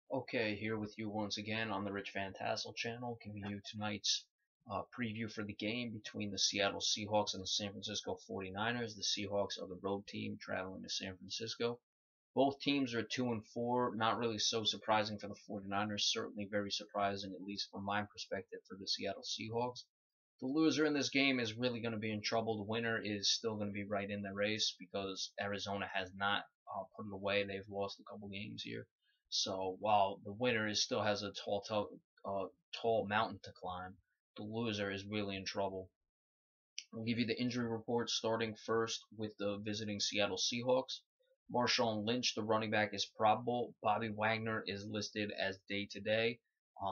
Okay, here with you once again on the Rich Van Tassel channel, giving you tonight's preview for the game between the Seattle Seahawks and the San Francisco 49ers. The Seahawks are the road team traveling to San Francisco. Both teams are 2 and 4, not really so surprising for the 49ers, certainly very surprising, at least from my perspective, for the Seattle Seahawks. The loser in this game is really going to be in trouble. The winner is still going to be right in the race because Arizona has not put it away. They've lost a couple games here. So while the winner still has a tall mountain to climb, the loser is really in trouble. I'll give you the injury report starting first with the visiting Seattle Seahawks. Marshawn Lynch, the running back, is probable. Bobby Wagner is listed as day to day.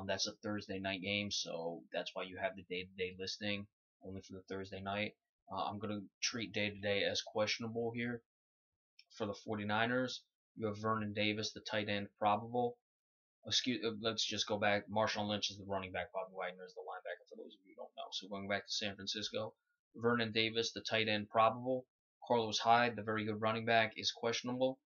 That's a Thursday night game, so that's why you have the day to day listing only for the Thursday night. I'm going to treat day to day as questionable here for the 49ers. You have Vernon Davis, the tight end, probable. Let's just go back. Marshawn Lynch is the running back. Bobby Wagner is the linebacker, for those of you who don't know. So going back to San Francisco, Vernon Davis, the tight end, probable. Carlos Hyde, the very good running back, is questionable.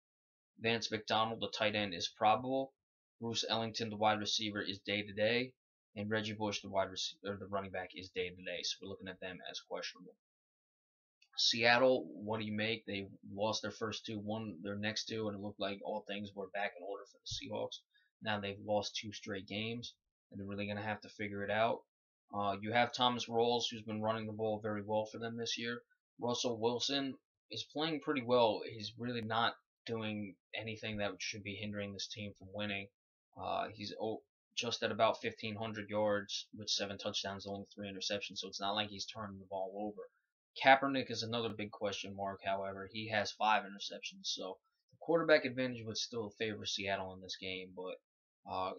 Vance McDonald, the tight end, is probable. Bruce Ellington, the wide receiver, is day to day. And Reggie Bush, the running back, is day to day. So we're looking at them as questionable. Seattle, what do you make? They lost their first two, won their next two, and it looked like all things were back in order for the Seahawks. Now they've lost two straight games, and they're really going to have to figure it out. You have Thomas Rawls, who's been running the ball very well for them this year. Russell Wilson is playing pretty well. He's really not doing anything that should be hindering this team from winning. He's just at about 1,500 yards with 7 touchdowns, only 3 interceptions, so it's not like he's turning the ball over. Kaepernick is another big question mark. However, he has 5 interceptions, so the quarterback advantage would still favor Seattle in this game. But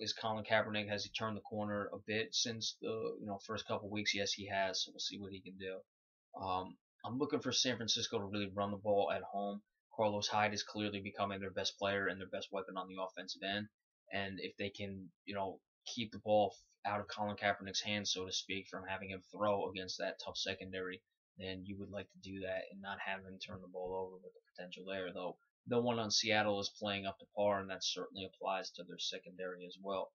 is Colin Kaepernick, has he turned the corner a bit since the first couple of weeks? Yes, he has. So we'll see what he can do. I'm looking for San Francisco to really run the ball at home. Carlos Hyde is clearly becoming their best player and their best weapon on the offensive end. And if they can, keep the ball out of Colin Kaepernick's hands, so to speak, from having him throw against that tough secondary, then you would like to do that and not have him turn the ball over with the potential there. Though no one on Seattle is playing up to par, and that certainly applies to their secondary as well.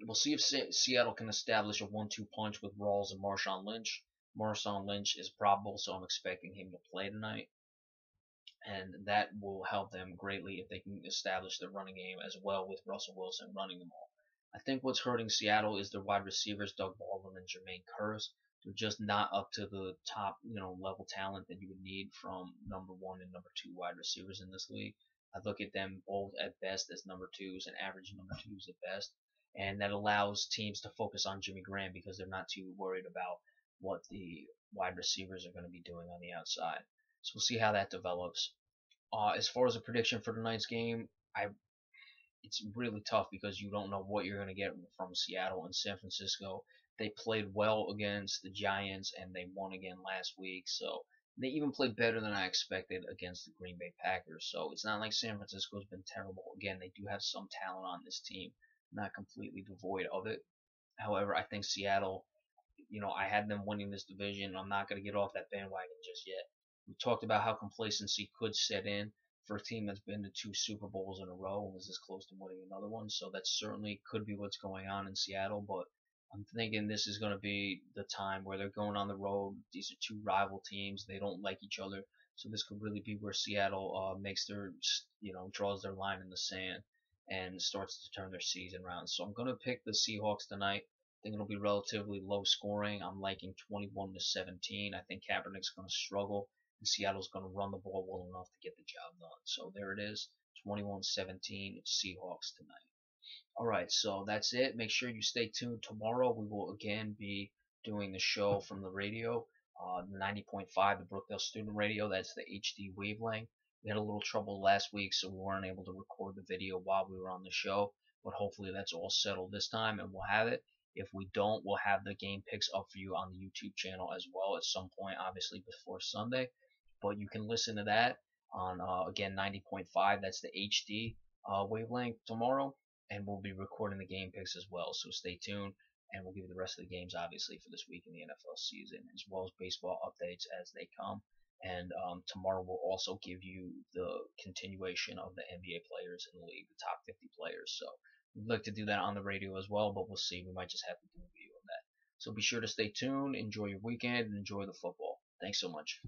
We'll see if Seattle can establish a 1-2 punch with Rawls and Marshawn Lynch. Marshawn Lynch is probable, so I'm expecting him to play tonight, and that will help them greatly if they can establish their running game as well with Russell Wilson running the ball. I think what's hurting Seattle is their wide receivers, Doug Baldwin and Jermaine Kearse. They're just not up to the top, level talent that you would need from number one and number two wide receivers in this league. I look at them both at best as number twos and average number twos at best, and that allows teams to focus on Jimmy Graham because they're not too worried about what the wide receivers are going to be doing on the outside. So we'll see how that develops. As far as a prediction for tonight's game, it's really tough because you don't know what you're going to get from Seattle and San Francisco. They played well against the Giants and they won again last week, so they even played better than I expected against the Green Bay Packers. So it's not like San Francisco's been terrible. Again, they do have some talent on this team, not completely devoid of it. However, I think Seattle, I had them winning this division. I'm not going to get off that bandwagon just yet. We talked about how complacency could set in for a team that's been to 2 Super Bowls in a row and was this close to winning another one. So that certainly could be what's going on in Seattle. But I'm thinking this is going to be the time where they're going on the road. These are two rival teams. They don't like each other. So this could really be where Seattle makes their, draws their line in the sand and starts to turn their season around. So I'm going to pick the Seahawks tonight. I think it'll be relatively low scoring. I'm liking 21-17. I think Kaepernick's going to struggle, and Seattle's going to run the ball well enough to get the job done. So there it is, 21-17 Seahawks tonight. All right, so that's it. Make sure you stay tuned. Tomorrow we will again be doing the show from the radio, 90.5, the Brookdale Student Radio. That's the HD wavelength. We had a little trouble last week, so we weren't able to record the video while we were on the show. But hopefully that's all settled this time, and we'll have it. If we don't, we'll have the game picks up for you on the YouTube channel as well at some point, obviously before Sunday. But you can listen to that on, again, 90.5. That's the HD wavelength tomorrow. And we'll be recording the game picks as well. So stay tuned, and we'll give you the rest of the games, obviously, for this week in the NFL season, as well as baseball updates as they come. And tomorrow we'll also give you the continuation of the NBA players in the league, the top 50 players. So we'd like to do that on the radio as well, but we'll see. We might just have to do a video on that. So be sure to stay tuned, enjoy your weekend, and enjoy the football. Thanks so much.